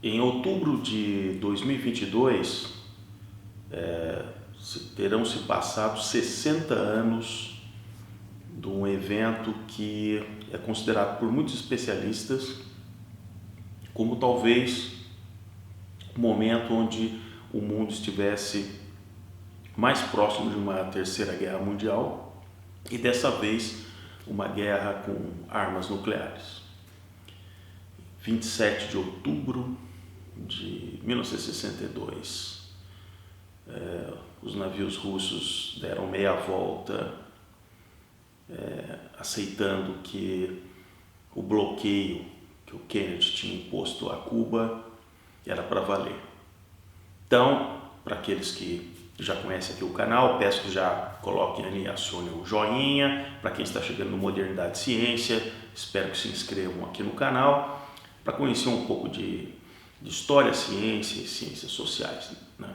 Em outubro de 2022, terão se passado 60 anos de um evento que é considerado por muitos especialistas como talvez o momento onde o mundo estivesse mais próximo de uma terceira guerra mundial e dessa vez uma guerra com armas nucleares. 27 de outubro de 1962, os navios russos deram meia volta, aceitando que o bloqueio que o Kennedy tinha imposto a Cuba era para valer. Então, para aqueles que já conhecem aqui o canal, peço que já coloquem ali, acionem o joinha. Para quem está chegando no Modernidade e Ciência, espero que se inscrevam aqui no canal para conhecer um pouco de história, ciência e ciências sociais, né?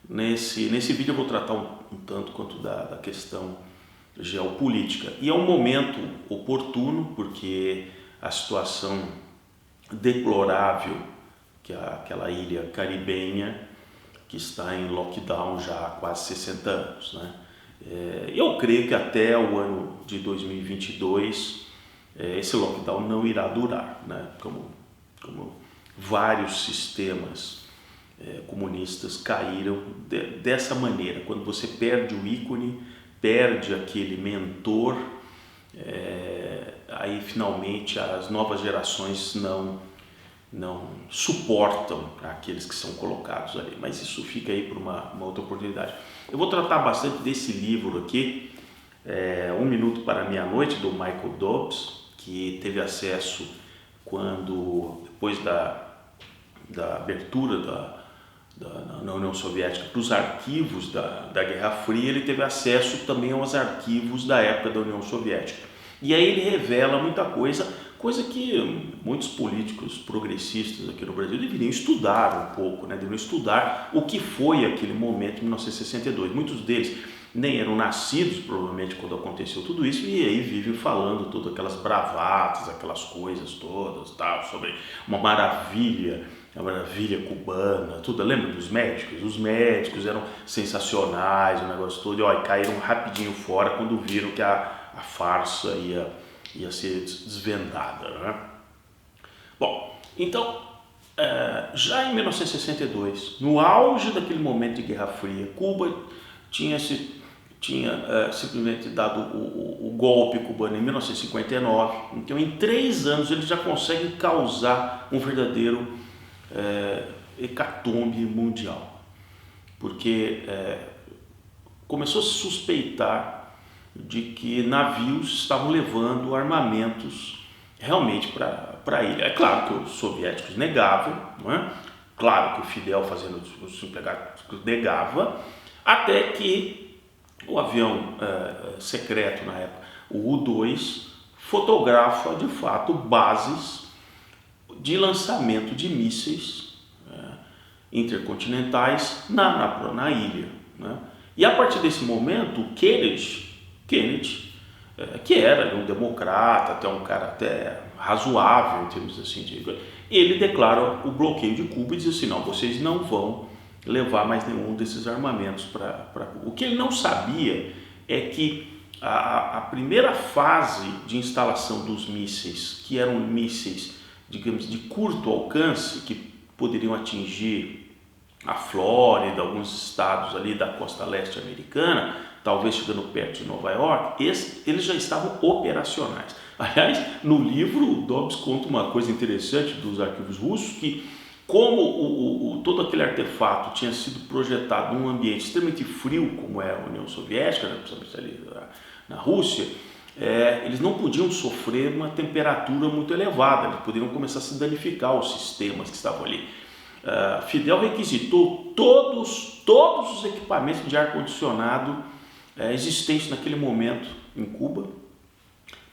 Nesse vídeo eu vou tratar um tanto quanto da questão geopolítica. E é um momento oportuno porque a situação deplorável que aquela ilha caribenha que está em lockdown já há quase 60 anos, né? Eu creio que até o ano de 2022 esse lockdown não irá durar, né? Como vários sistemas comunistas caíram dessa maneira. Quando você perde o ícone, perde aquele mentor, aí finalmente as novas gerações não suportam aqueles que são colocados ali, mas isso fica aí para uma outra oportunidade. Eu vou tratar bastante desse livro aqui, Um Minuto para a Meia-Noite, do Michael Dobbs, que teve acesso depois da abertura na União Soviética para os arquivos da Guerra Fria, ele teve acesso também aos arquivos da época da União Soviética. E aí ele revela muita coisa que muitos políticos progressistas aqui no Brasil deveriam estudar um pouco, né? Deveriam estudar o que foi aquele momento em 1962. Muitos deles nem eram nascidos, provavelmente, quando aconteceu tudo isso, e aí vivem falando todas aquelas bravatas, aquelas coisas todas, tal, sobre uma maravilha, a maravilha cubana, tudo. Lembra dos médicos? Os médicos eram sensacionais, o negócio todo, e caíram rapidinho fora quando viram que a farsa ia ser desvendada, né? Bom, então, já em 1962, no auge daquele momento de Guerra Fria, Cuba tinha simplesmente dado o golpe cubano em 1959, então em 3 anos eles já conseguem causar um verdadeiro hecatombe mundial, porque começou a se suspeitar de que navios estavam levando armamentos realmente para a ilha. É claro que os soviéticos negavam, não é? Claro que o Fidel, fazendo os empregados, negava, até que o avião secreto na época, o U-2, fotografa de fato bases de lançamento de mísseis intercontinentais na ilha, né? E a partir desse momento, o Kennedy, que era um democrata, até um cara até razoável em termos assim, ele declara o bloqueio de Cuba e diz assim: não, vocês não vão levar mais nenhum desses armamentos para Cuba. O que ele não sabia é que a primeira fase de instalação dos mísseis, que eram mísseis, digamos, de curto alcance, que poderiam atingir a Flórida, alguns estados ali da costa leste americana, talvez chegando perto de Nova York, eles já estavam operacionais. Aliás, no livro, o Dobbs conta uma coisa interessante dos arquivos russos, que como todo aquele artefato tinha sido projetado num ambiente extremamente frio, como é a União Soviética, né, principalmente ali na Rússia, eles não podiam sofrer uma temperatura muito elevada, eles poderiam começar a se danificar os sistemas que estavam ali. Fidel requisitou todos os equipamentos de ar-condicionado existentes naquele momento em Cuba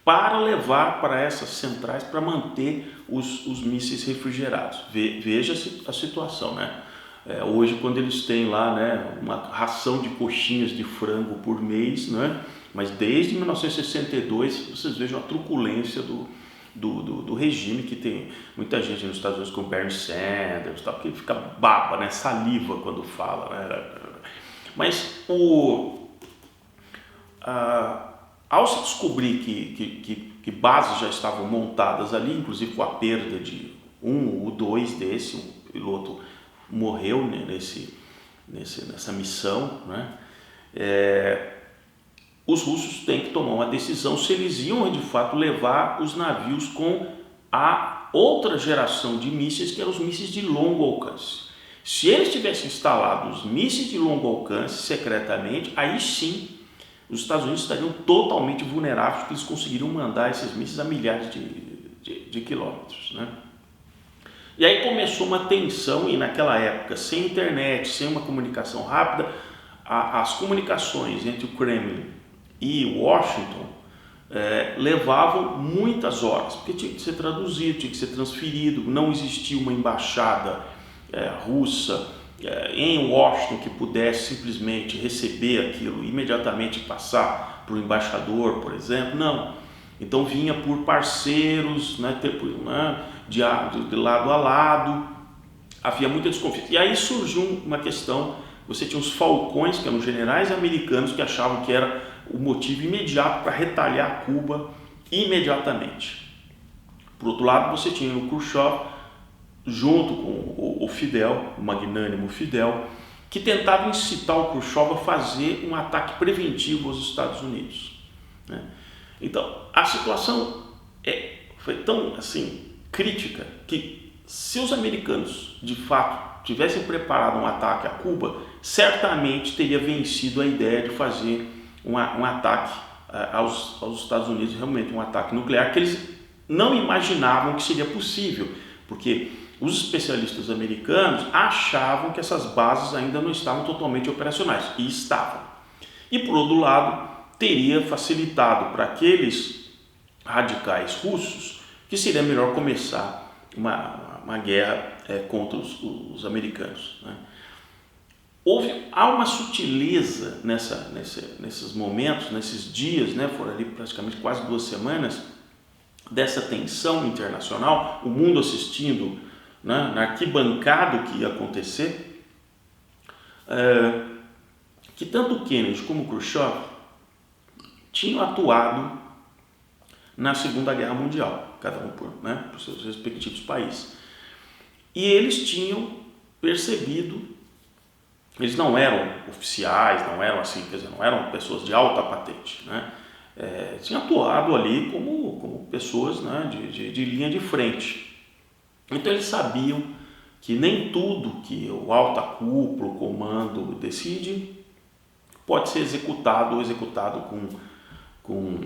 para levar para essas centrais para manter os mísseis refrigerados. Veja a situação, né? Hoje, quando eles têm lá, né, uma ração de coxinhas de frango por mês, né? Mas desde 1962 vocês vejam a truculência do regime, que tem muita gente nos Estados Unidos como Bernie Sanders, tal, porque fica baba, né? Saliva quando fala, né? Mas ao se descobrir que bases já estavam montadas ali, inclusive com a perda de um ou dois desse, um piloto morreu, né, nessa missão, né? Os russos têm que tomar uma decisão se eles iam de fato levar os navios com a outra geração de mísseis, que eram os mísseis de longo alcance. Se eles tivessem instalado os mísseis de longo alcance secretamente, aí sim os Estados Unidos estariam totalmente vulneráveis, porque eles conseguiriam mandar esses mísseis a milhares de quilômetros, né? E aí começou uma tensão, e naquela época, sem internet, sem uma comunicação rápida, as comunicações entre o Kremlin e Washington levavam muitas horas, porque tinha que ser traduzido, tinha que ser transferido, não existia uma embaixada russa em Washington que pudesse simplesmente receber aquilo e imediatamente passar para o embaixador, por exemplo, não. Então vinha por parceiros, né, de lado a lado, havia muita desconfiança. E aí surgiu uma questão, você tinha os falcões, que eram generais americanos que achavam que era o motivo imediato para retalhar Cuba imediatamente. Por outro lado, você tinha o Khrushchev, junto com o Fidel, o magnânimo Fidel, que tentava incitar o Khrushchev a fazer um ataque preventivo aos Estados Unidos, né? Então, a situação foi tão assim crítica que, se os americanos de fato tivessem preparado um ataque a Cuba, certamente teria vencido a ideia de fazer um ataque aos Estados Unidos, realmente um ataque nuclear, que eles não imaginavam que seria possível, porque os especialistas americanos achavam que essas bases ainda não estavam totalmente operacionais, e estavam. E por outro lado, teria facilitado para aqueles radicais russos que seria melhor começar uma guerra contra os americanos, né? Há uma sutileza nesses momentos, nesses dias, né? Foram ali praticamente quase 2 semanas dessa tensão internacional, o mundo assistindo, né, na arquibancada o que ia acontecer, que tanto Kennedy como Khrushchev tinham atuado na Segunda Guerra Mundial, cada um por seus respectivos países. E eles tinham percebido, eles não eram oficiais, não eram assim, quer dizer, não eram pessoas de alta patente, né? Tinham atuado ali como pessoas, né, de linha de frente. Então eles sabiam que nem tudo que o alta cúpula, o comando decide, pode ser executado com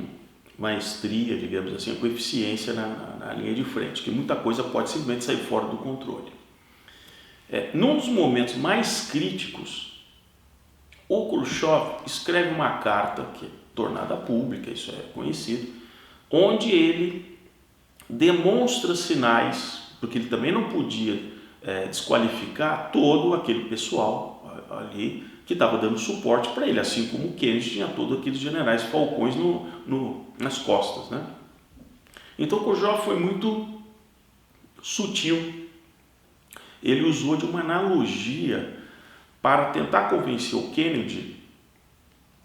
maestria, digamos assim, com eficiência na linha de frente, que muita coisa pode simplesmente sair fora do controle. Num dos momentos mais críticos, o Khrushchev escreve uma carta, que é tornada pública, isso é conhecido, onde ele demonstra sinais, porque ele também não podia desqualificar todo aquele pessoal ali que estava dando suporte para ele, assim como o Kennedy tinha todos aqueles generais falcões nas costas, né? Então o Khrushchev foi muito sutil. Ele usou de uma analogia para tentar convencer o Kennedy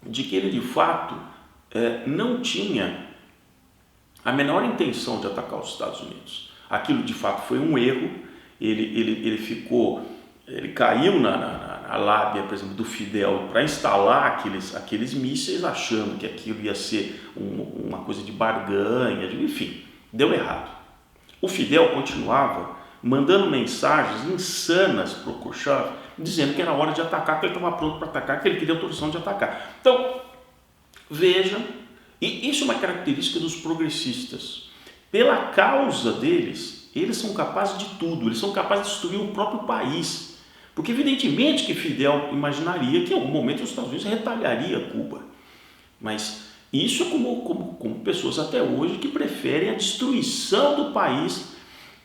de que ele de fato não tinha a menor intenção de atacar os Estados Unidos. Aquilo de fato foi um erro. Ele caiu na lábia, por exemplo, do Fidel para instalar aqueles mísseis, achando que aquilo ia ser uma coisa de barganha, enfim, deu errado. O Fidel continuava mandando mensagens insanas para o Khrushchev, dizendo que era hora de atacar, que ele estava pronto para atacar, que ele queria autorização de atacar. Então, vejam, e isso é uma característica dos progressistas. Pela causa deles, eles são capazes de tudo, eles são capazes de destruir o próprio país. Porque evidentemente que Fidel imaginaria que em algum momento os Estados Unidos retaliaria Cuba. Mas isso é como pessoas até hoje que preferem a destruição do país,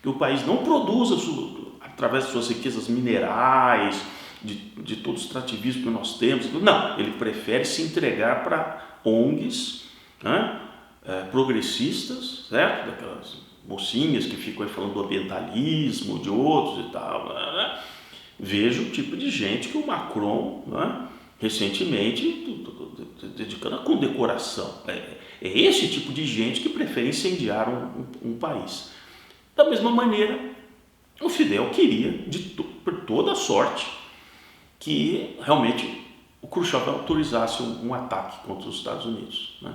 que o país não produza através de suas riquezas minerais, de todo o extrativismo que nós temos. Não, ele prefere se entregar para ONGs, né, progressistas, certo? Daquelas mocinhas que ficam aí falando do ambientalismo, de outros e tal, né? Vejo o tipo de gente que o Macron, né, recentemente dedicando a condecoração. É esse tipo de gente que prefere incendiar um país. Da mesma maneira, o Fidel queria, por toda sorte, que realmente o Khrushchev autorizasse um ataque contra os Estados Unidos, né?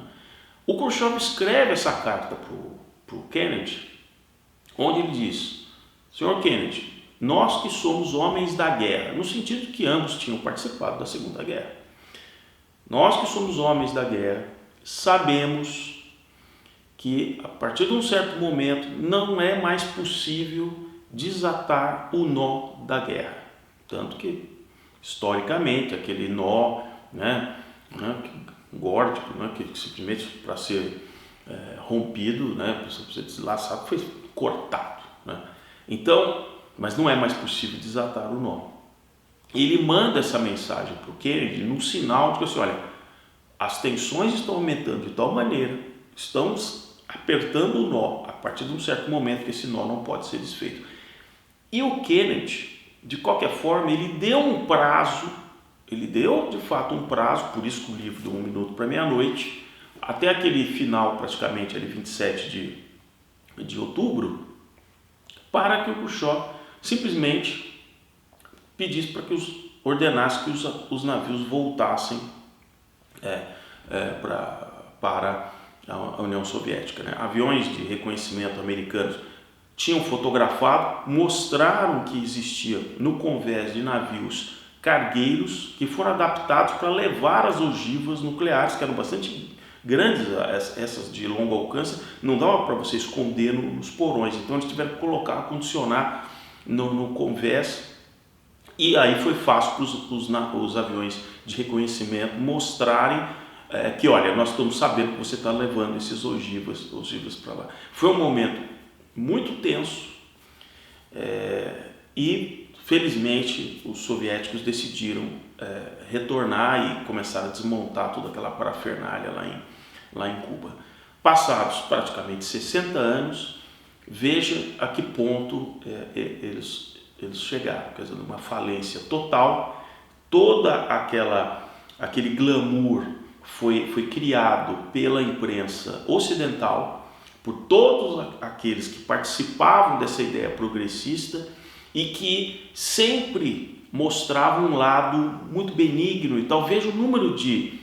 O Khrushchev escreve essa carta para o Kennedy, onde ele diz: Senhor Kennedy, nós que somos homens da guerra, no sentido que ambos tinham participado da Segunda Guerra, nós que somos homens da guerra, sabemos que a partir de um certo momento não é mais possível desatar o nó da guerra. Tanto que, historicamente, aquele nó, górdico, que simplesmente para ser rompido, para ser deslaçado, foi cortado, né? Então, mas não é mais possível desatar o nó. Ele manda essa mensagem para o Kennedy num sinal de que assim, olha, as tensões estão aumentando de tal maneira, estamos apertando o nó a partir de um certo momento que esse nó não pode ser desfeito. E o Kennedy, de qualquer forma, ele deu um prazo, ele deu de fato um prazo, por isso que o livro deu 1 minuto para meia-noite, até aquele final, praticamente ali 27 de outubro, para que o Khrushchev simplesmente pedisse para que ordenasse que os navios voltassem para a União Soviética, né? Aviões de reconhecimento americanos tinham fotografado, mostraram que existia no convés de navios cargueiros que foram adaptados para levar as ogivas nucleares, que eram bastante grandes, essas de longo alcance, não dava para você esconder nos porões, então eles tiveram que colocar, condicionar no convés, e aí foi fácil para os aviões de reconhecimento mostrarem que, olha, nós estamos sabendo que você está levando esses ogivas para lá. Foi um momento muito tenso e, felizmente, os soviéticos decidiram retornar e começaram a desmontar toda aquela parafernália lá em Cuba. Passados praticamente 60 anos, veja a que ponto eles chegaram, quer dizer, numa falência total. Aquele glamour foi criado pela imprensa ocidental, por todos aqueles que participavam dessa ideia progressista e que sempre mostravam um lado muito benigno, e talvez o número de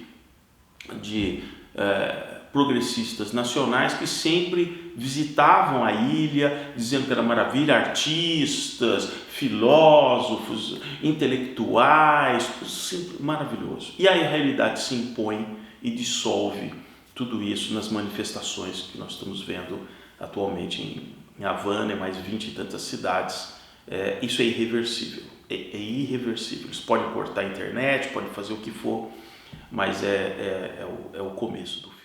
progressistas nacionais que sempre visitavam a ilha, dizendo que era maravilha, artistas, filósofos, intelectuais, sempre maravilhoso. E aí a realidade se impõe e dissolve tudo isso nas manifestações que nós estamos vendo atualmente em Havana e mais 20 e tantas cidades. Isso é irreversível, é irreversível. Eles podem cortar a internet, podem fazer o que for, mas é o começo do fim.